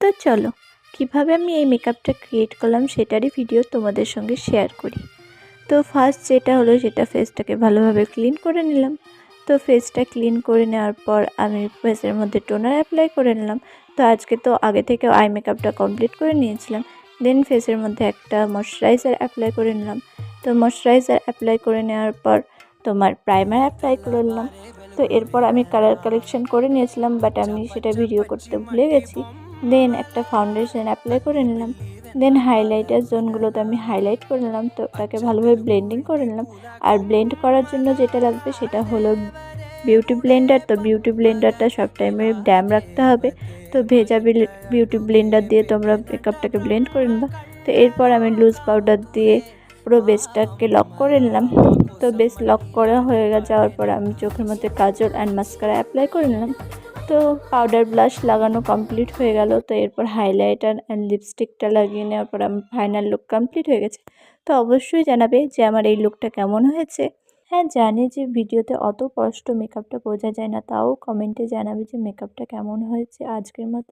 তো চলো কিভাবে আমি এই মেকআপটা ক্রিয়েট করলাম সেটারই ভিডিও তোমাদের সঙ্গে শেয়ার করি। তো ফার্স্ট যেটা হলো সেটা ফেসটাকে ভালোভাবে ক্লিন করে নিলাম। তো ফেসটা ক্লিন করে নেওয়ার পর আমি ফেসের মধ্যে টোনার অ্যাপ্লাই করে নিলাম। তো আজকে তো আগে থেকে আই মেকআপটা কমপ্লিট করে নিয়েছিলাম। দেন ফেসের মধ্যে একটা ময়শ্চারাইজার অ্যাপ্লাই করে নিলাম। তো ময়শ্চারাইজার অ্যাপ্লাই করে নেওয়ার পর তোমার প্রাইমার অ্যাপ্লাই করে নিলাম। তো এরপর আমি কালার কালেকশন করে নিয়েছিলাম, বাট আমি সেটা ভিডিও করতে ভুলে গেছি। দেন একটা ফাউন্ডেশন অ্যাপ্লাই করে নিলাম। দেন হাইলাইটার জোনগুলোতে আমি হাইলাইট করে নিলাম। তো ওটাকে ভালোভাবে ব্লেন্ডিং করে নিলাম। আর ব্লেন্ড করার জন্য যেটা লাগবে সেটা হলো বিউটি ব্লেন্ডার। তো বিউটি ব্লেন্ডারটা সব টাইমে ড্যাম রাখতে হবে। তো ভেজা বিউটি ব্লেন্ডার দিয়ে তোমরা মেকআপটাকে ব্লেন্ড করে নেবা। তো এরপর আমি লুজ পাউডার দিয়ে পুরো বেসটাকে লক করে নিলাম। তো বেস লক করা হয়ে যাওয়ার পর আমি চোখের মধ্যে কাজল অ্যান্ড মাস্কারা অ্যাপ্লাই করে নিলাম। তো পাউডার ব্লাশ লাগানো কমপ্লিট হয়ে গেল। তো এরপর হাইলাইটার অ্যান্ড লিপস্টিকটা লাগিয়ে নেওয়ার পর আমার ফাইনাল লুক কমপ্লিট হয়ে গেছে। তো অবশ্যই জানাবে যে আমার এই লুকটা কেমন হয়েছে। হ্যাঁ, জানি যে ভিডিওতে অত স্পষ্ট মেকআপটা বোঝা যায় না, তাও কমেন্টে জানাবে যে মেকআপটা কেমন হয়েছে। আজকের মতো